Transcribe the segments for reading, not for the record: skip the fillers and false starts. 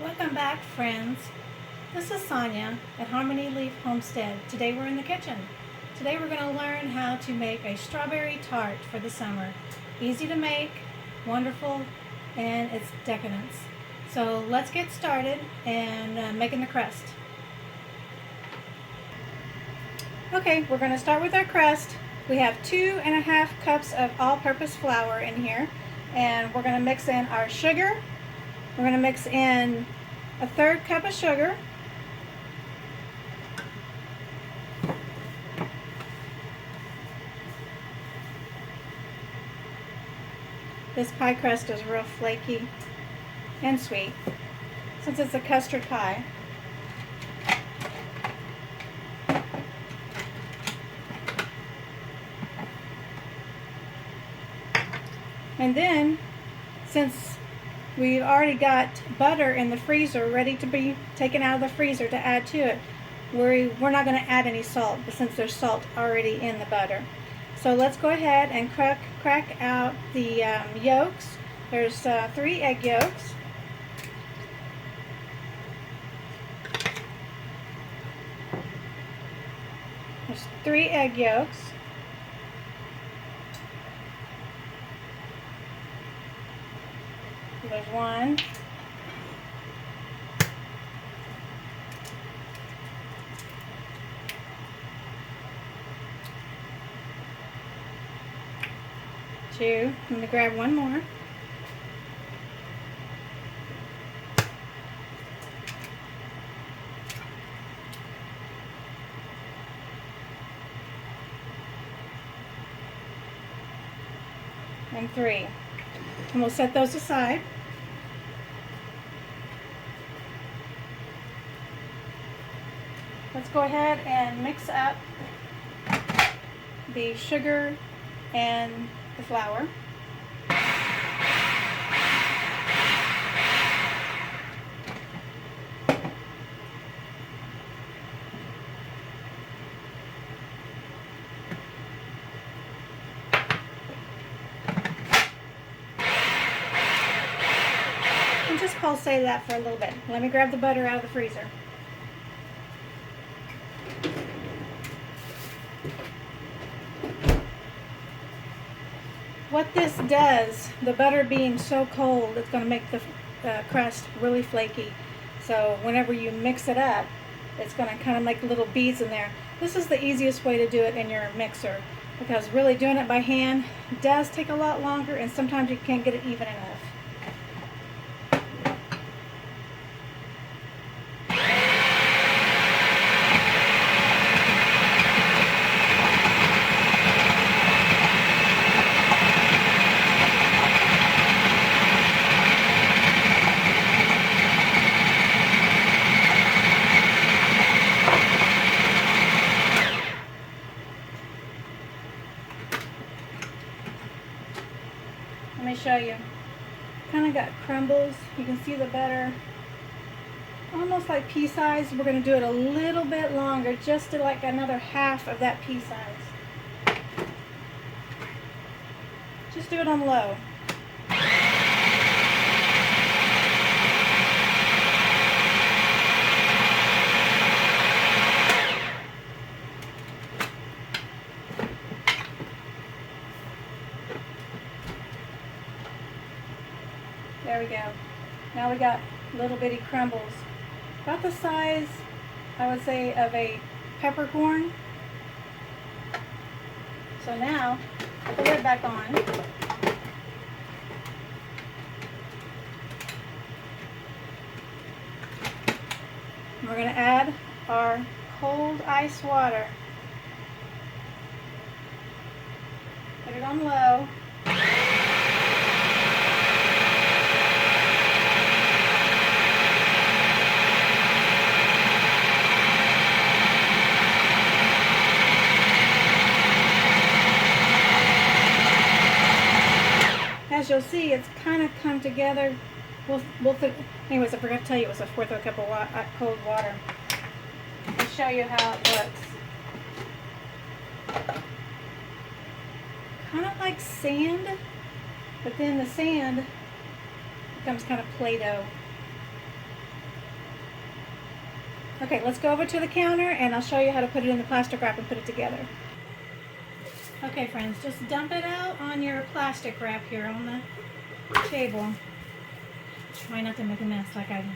Welcome back, friends. This is Sonia at Harmony Leaf Homestead. Today we're in the kitchen. Today we're going to learn how to make a strawberry tart for the summer. Easy to make, wonderful, and it's decadence. So let's get started and making the crust. Okay, we're going to start with our crust. We have 2.5 cups of all-purpose flour in here, and we're going to mix in our sugar. We're going to mix in 1/3 cup of sugar, this pie crust is real flaky and sweet since it's a custard pie. And then, since we've already got butter in the freezer ready to be taken out of the freezer to add to it, we're not going to add any salt, but since there's salt already in the butter. So let's go ahead and crack out the yolks. There's 3 egg yolks. There's 3 egg yolks. There's 1. Two. I'm going to grab 1 more. And 3. And we'll set those aside. Let's go ahead and mix up the sugar and the flour. And just pulse that for a little bit. Let me grab the butter out of the freezer. What this does, the butter being so cold, it's going to make the crust really flaky. So whenever you mix it up, it's going to kind of make little beads in there. This is the easiest way to do it in your mixer, because really doing it by hand does take a lot longer, and sometimes you can't get it even enough. Let me show you. Kind of got crumbles. You can see the butter almost like pea size. We're going to do it a little bit longer, just to like another half of that pea size. Just do it on low. There we go. Now we got little bitty crumbles. About the size, I would say, of a peppercorn. So now, put the lid back on. We're going to add our cold ice water. Put it on low. As you'll see, it's kind of come together. Anyways, I forgot to tell you it was a 1/4 cup of cold water. I'll show you how it looks. Kind of like sand, but then the sand becomes kind of Play-Doh. Okay, let's go over to the counter and I'll show you how to put it in the plastic wrap and put it together. Okay friends, just dump it out on your plastic wrap here on the table. Try not to make a mess like I do.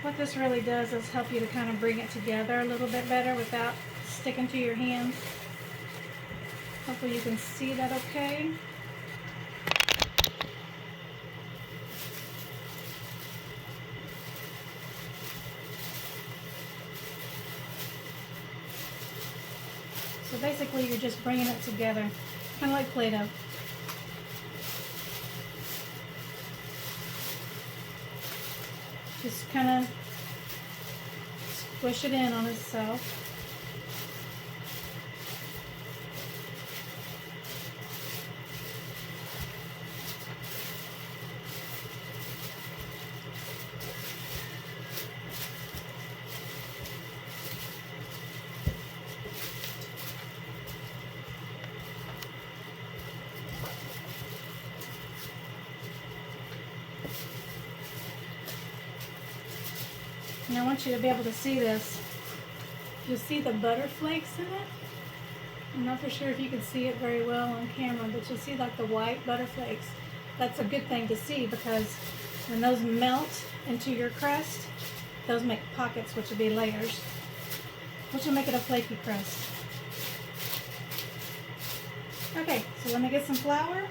What this really does is help you to kind of bring it together a little bit better without sticking to your hands. Hopefully you can see that okay. So basically you're just bringing it together, kind of like Play-Doh. Just kind of squish it in on itself. And I want you to be able to see this. You'll see the butter flakes in it. I'm not for sure if you can see it very well on camera, but you'll see like the white butter flakes. That's a good thing to see because when those melt into your crust, those make pockets, which will be layers, which will make it a flaky crust. Okay, so let me get some flour.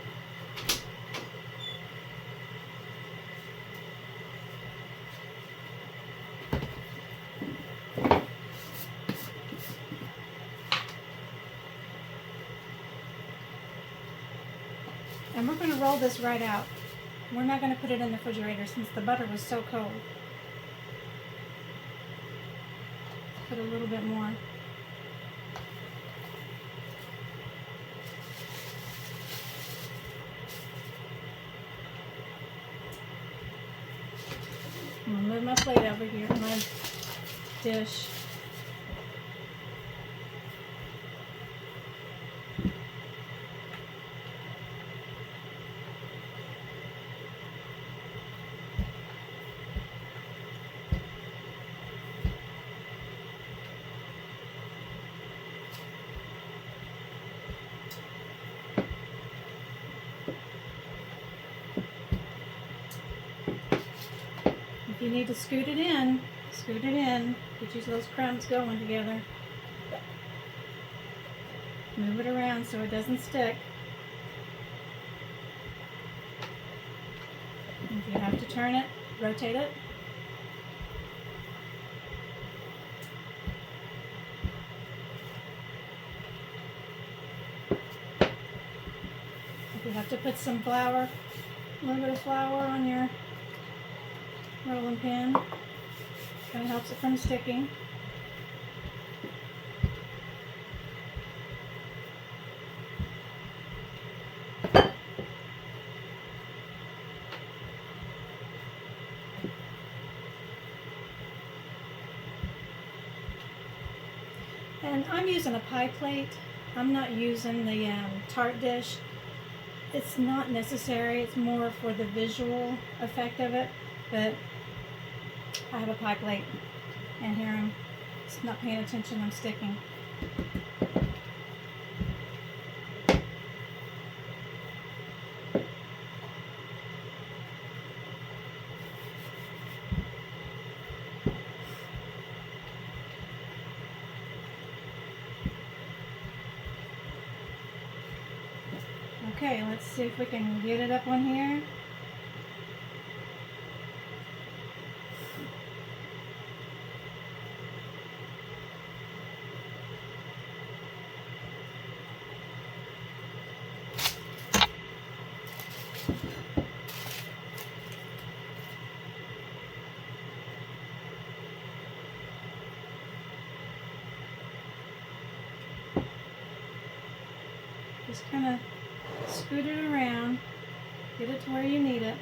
And we're going to roll this right out. We're not going to put it in the refrigerator since the butter was so cold. Put a little bit more. I'm going to move my plate over here, my dish. If you need to scoot it in, scoot it in. Get those crumbs going together. Move it around so it doesn't stick. If you have to turn it, rotate it. If you have to put some flour, a little bit of flour on your rolling pin, kind of helps it from sticking. And I'm using a pie plate. I'm not using the tart dish. It's not necessary. It's more for the visual effect of it. But I have a pie plate, and here I'm just not paying attention. I'm sticking. Okay, let's see if we can get it up on here. Just kind of scoot it around, get it to where you need it.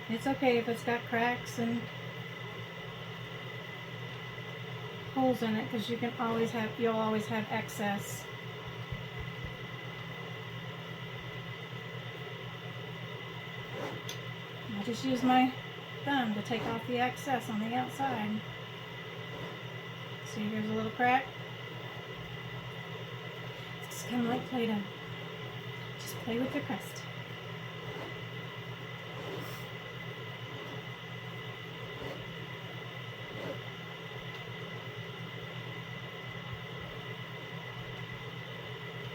It's okay if it's got cracks and holes in it because you'll always have excess. I just use my thumb to take off the excess on the outside. See, here's a little crack. It's kind of like Play-Doh. Just play with your crust.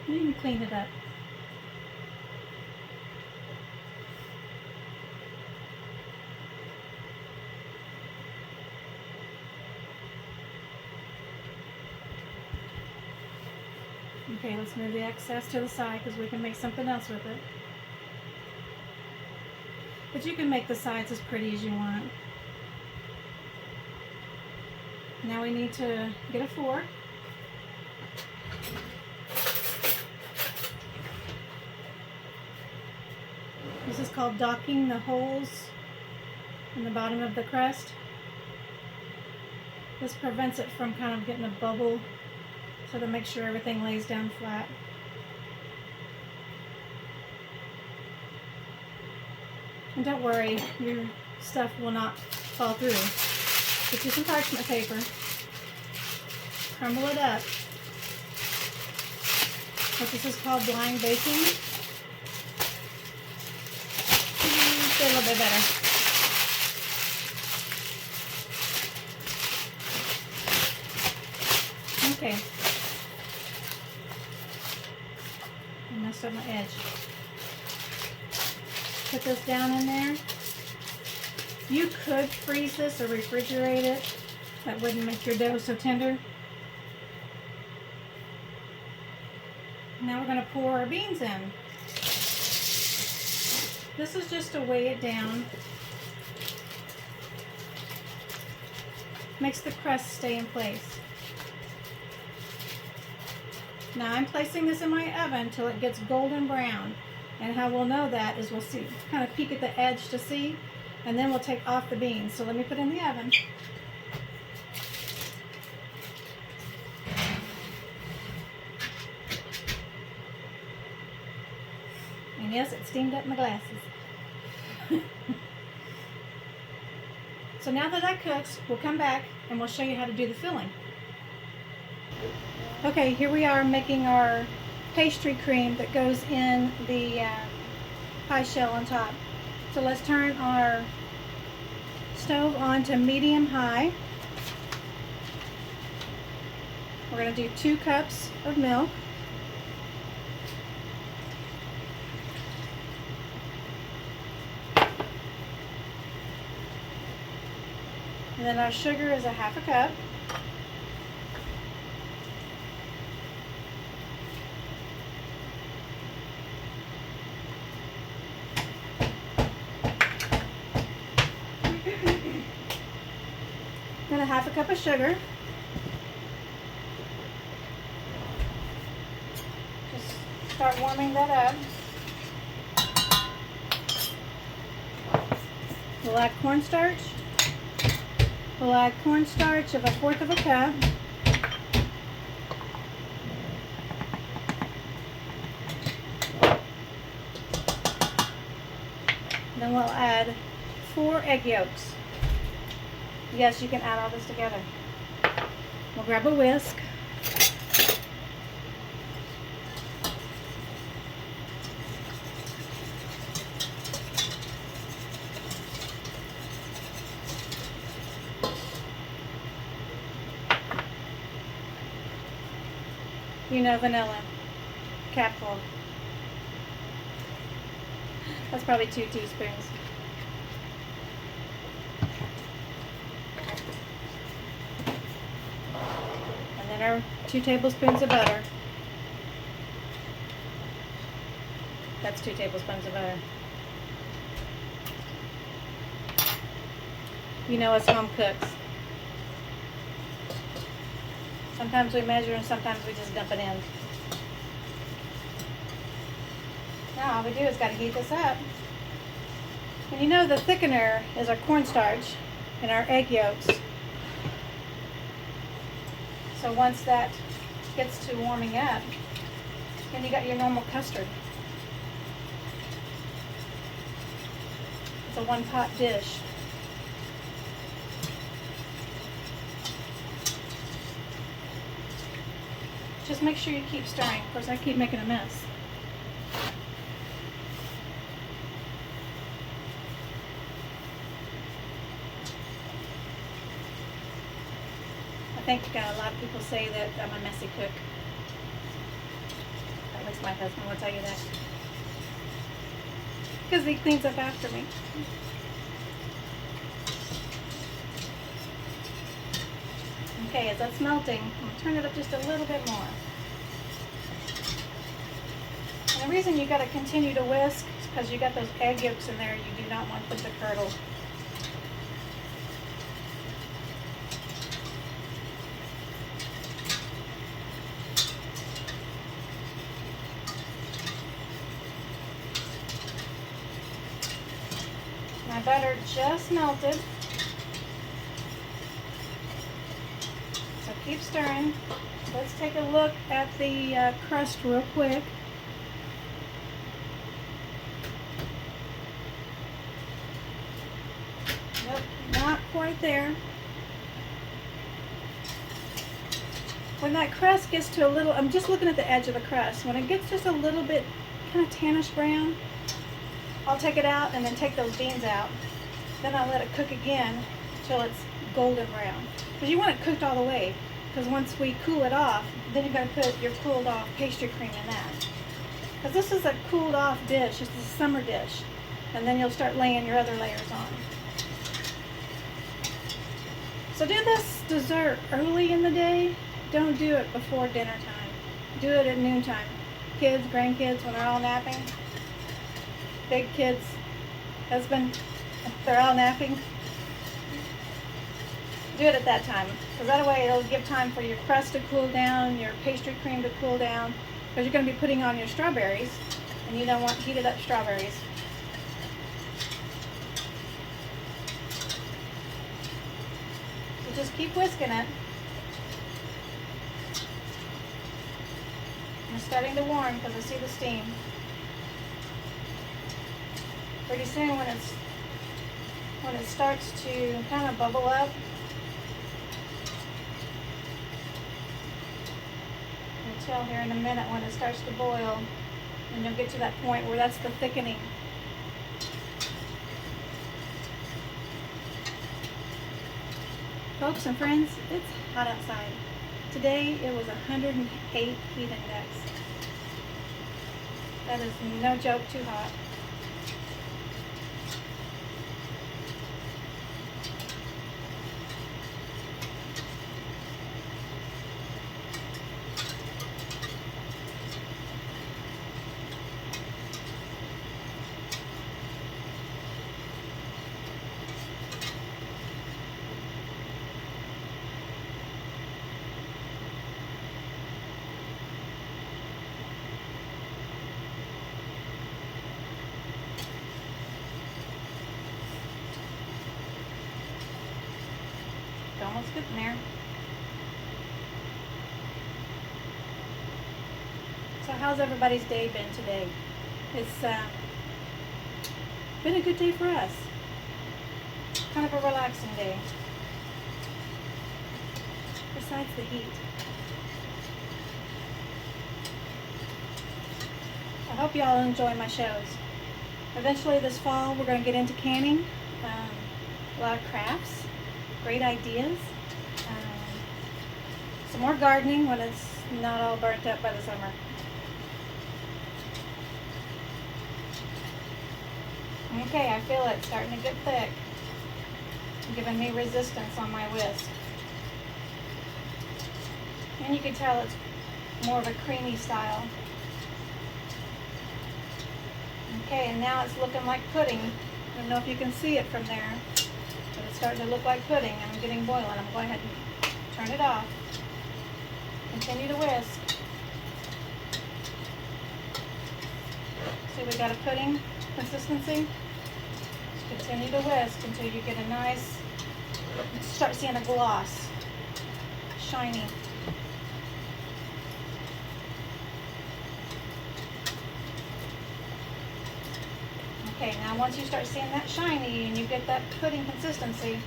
You can clean it up. Okay, let's move the excess to the side because we can make something else with it. But you can make the sides as pretty as you want. Now we need to get a fork. This is called docking the holes in the bottom of the crust. This prevents it from kind of getting a bubble, so to make sure everything lays down flat. And don't worry, your stuff will not fall through. Get you some parchment paper, crumble it up. What this is called blind baking. A little bit better. Okay. I messed up my edge. Put this down in there. You could freeze this or refrigerate it. That wouldn't make your dough so tender. Now we're going to pour our beans in. This is just to weigh it down. Makes the crust stay in place. Now I'm placing this in my oven till it gets golden brown. And how we'll know that is we'll see, kind of peek at the edge to see, and then we'll take off the beans. So let me put it in the oven. And yes, it steamed up my glasses. So now that that cooks, we'll come back and we'll show you how to do the filling. Okay, here we are making our pastry cream that goes in the pie shell on top. So let's turn our stove on to medium-high. We're going to do 2 cups of milk. And then our sugar is a 1/2 cup. Then a 1/2 cup of sugar. Just start warming that up. We'll add cornstarch. We'll add cornstarch of a 1/4 cup. Then we'll add 4 egg yolks. Yes, you can add all this together. We'll grab a whisk. You know, vanilla, capful. That's probably 2 teaspoons. And then our 2 tablespoons of butter. That's 2 tablespoons of butter. You know us home cooks. Sometimes we measure and sometimes we just dump it in. Now all we do is got to heat this up. And you know the thickener is our cornstarch and our egg yolks. So once that gets to warming up, then you got your normal custard. It's a one-pot dish. Just make sure you keep stirring. Of course, I keep making a mess. I think a lot of people say that I'm a messy cook. At least my husband will tell you that. Because he cleans up after me. Okay, as that's melting, I'm going to turn it up just a little bit more. And the reason you got to continue to whisk is because you got those egg yolks in there. You do not want them to curdle. My butter just melted. So keep stirring. Let's take a look at the crust real quick. Nope, not quite there. When that crust gets to a little, I'm just looking at the edge of the crust. When it gets just a little bit kind of tannish brown, I'll take it out and then take those beans out. Then I'll let it cook again until it's golden brown. Because you want it cooked all the way. Because once we cool it off, then you're going to put your cooled off pastry cream in that. Because this is a cooled off dish. It's a summer dish. And then you'll start laying your other layers on. So do this dessert early in the day. Don't do it before dinner time. Do it at noontime. Kids, grandkids, when they're all napping. Big kids, husband, they're all napping. Do it at that time, because that way it'll give time for your crust to cool down, your pastry cream to cool down, because you're going to be putting on your strawberries, and you don't want heated up strawberries. So just keep whisking it. And it's starting to warm because I see the steam. Pretty soon when it starts to kind of bubble up, you'll tell here in a minute when it starts to boil, and you'll get to that point where that's the thickening. Folks and friends, it's hot outside. Today it was 108 heat index. That is no joke, too hot. Almost getting there. So how's everybody's day been today? It's been a good day for us. Kind of a relaxing day. Besides the heat. I hope y'all enjoy my shows. Eventually this fall we're going to get into canning. A lot of crafts. Great ideas. Some more gardening when it's not all burnt up by the summer. Okay, I feel it starting to get thick. Giving me resistance on my whisk. And you can tell it's more of a creamy style. Okay, and now it's looking like pudding. I don't know if you can see it from there. But it's starting to look like pudding, and I'm getting boiling. I'm going ahead and turn it off. Continue to whisk. See, we got a pudding consistency. Just continue to whisk until you get a nice, start seeing a gloss, shiny. Okay, now once you start seeing that shiny and you get that pudding consistency,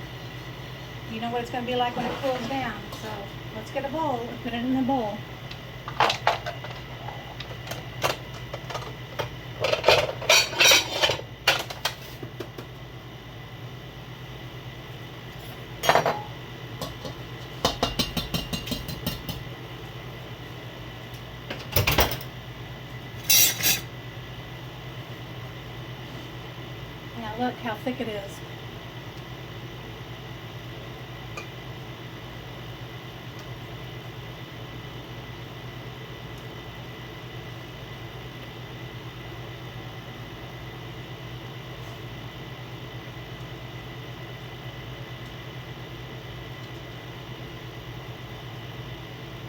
you know what it's going to be like when it cools down. So let's get a bowl and put it in the bowl. Now look how thick it is.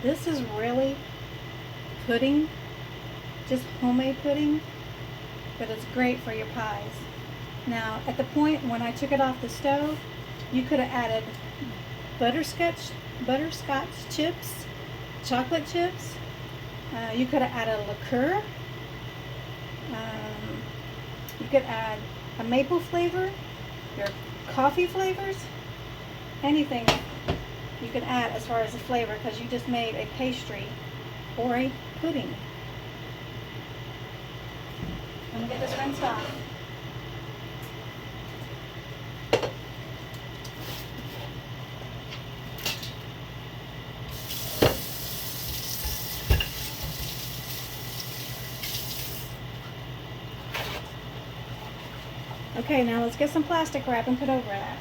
This is really pudding, just homemade pudding, but it's great for your pies. Now, at the point when I took it off the stove, you could have added butterscotch chips, chocolate chips. You could have added liqueur. You could add a maple flavor, your coffee flavors, anything you can add as far as a flavor, because you just made a pastry or a pudding. I'm going to get this rinsed off. Okay, now let's get some plastic wrap and put over that.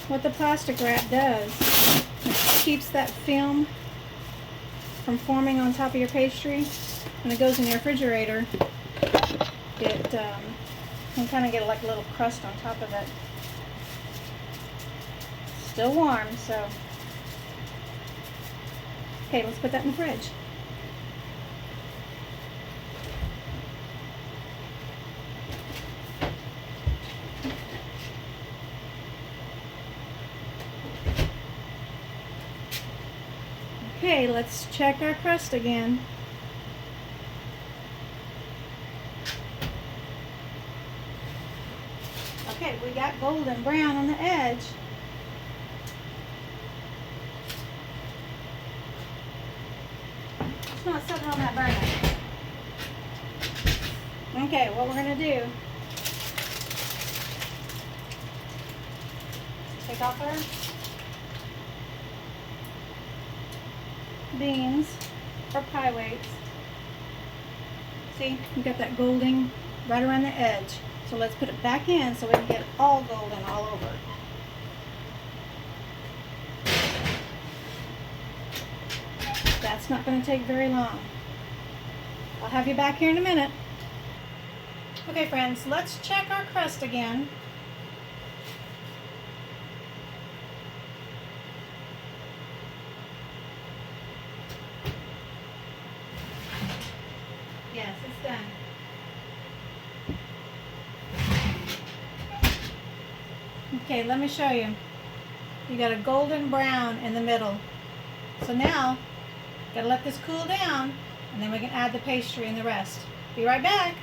What the plastic wrap does, it keeps that film from forming on top of your pastry. When it goes in your refrigerator, it can kind of get like a little crust on top of it. Still warm, so. Okay, let's put that in the fridge. Okay, let's check our crust again. Okay, we got golden brown on the edge. It's not sitting on that burner. Okay, what we're going to do, take off our beans or pie weights. See, you got that golden right around the edge. So let's put it back in so we can get it all golden all over. That's not going to take very long. I'll have you back here in a minute. Okay friends, let's check our crust again. Yes, it's done. Okay, let me show you. You got a golden brown in the middle. So now, gotta let this cool down, and then we can add the pastry and the rest. Be right back.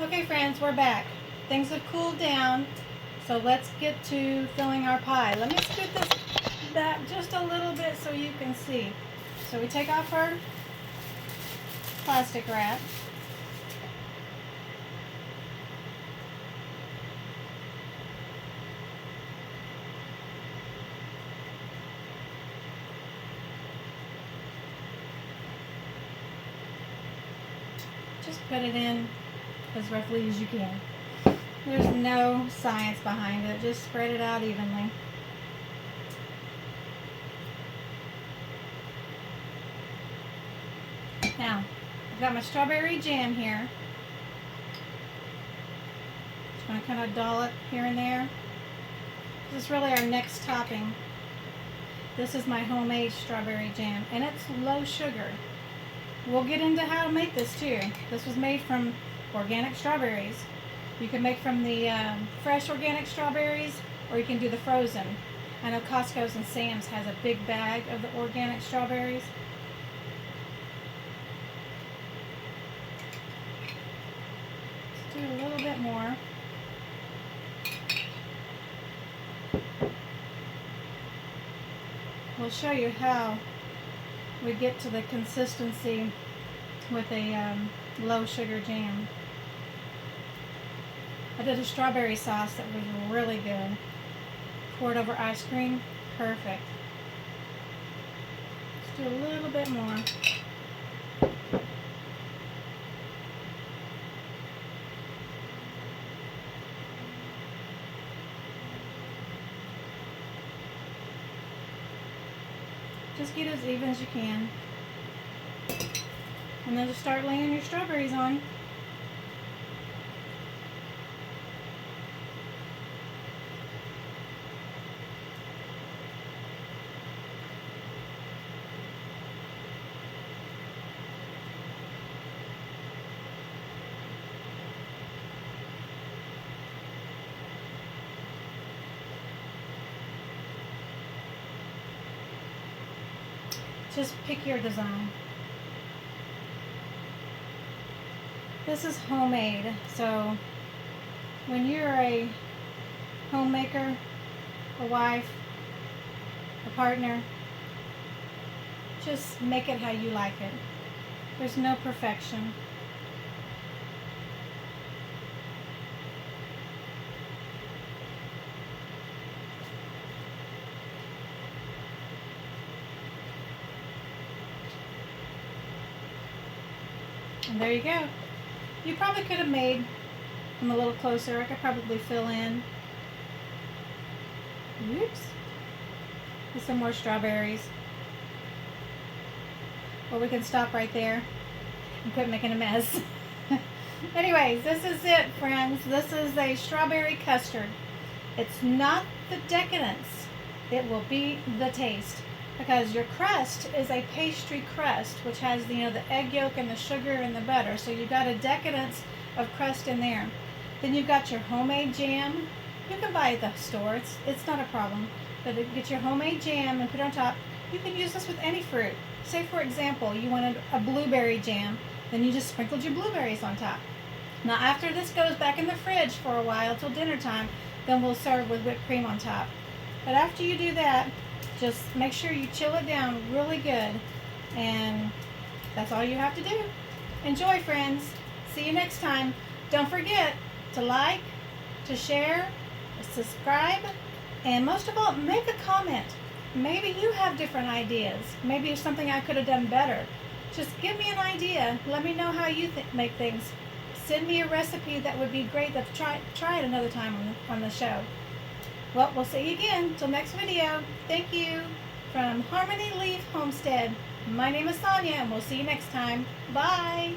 Okay friends, we're back. Things have cooled down, so let's get to filling our pie. Let me scoot this back just a little bit so you can see. So we take off our plastic wrap. Just put it in as roughly as you can. There's no science behind it. Just spread it out evenly. Now, I've got my strawberry jam here. Just going to kind of doll it here and there. This is really our next topping. This is my homemade strawberry jam, and it's low sugar. We'll get into how to make this too. This was made from organic strawberries. You can make from the fresh organic strawberries, or you can do the frozen. I know Costco's and Sam's has a big bag of the organic strawberries. do a little bit more. We'll show you how we get to the consistency with a low sugar jam. I did a strawberry sauce that was really good. Poured over ice cream, perfect. Let's do a little bit more. Just get as even as you can. And then just start laying your strawberries on. Just pick your design. This is homemade, so when you're a homemaker, a wife, a partner, just make it how you like it. There's no perfection. And there you go. You probably could have made them a little closer. I could probably fill in. Whoops. With some more strawberries. Or we can stop right there and quit making a mess. Anyways, this is it, friends. This is a strawberry custard. It's not the decadence. It will be the taste. Because your crust is a pastry crust, which has the egg yolk and the sugar and the butter. So you've got a decadence of crust in there. Then you've got your homemade jam. You can buy it at the store. It's not a problem. But get your homemade jam and put it on top. You can use this with any fruit. Say, for example, you wanted a blueberry jam. Then you just sprinkled your blueberries on top. Now, after this goes back in the fridge for a while till dinner time, then we'll serve with whipped cream on top. But after you do that, just make sure you chill it down really good, and that's all you have to do. Enjoy, friends. See you next time. Don't forget to like, to share, to subscribe, and most of all, make a comment. Maybe you have different ideas. Maybe it's something I could have done better. Just give me an idea. Let me know how you make things. Send me a recipe that would be great to try it another time on the show. Well, we'll see you again. Till next video. Thank you. From Harmony Leaf Homestead. My name is Sonia, and we'll see you next time. Bye.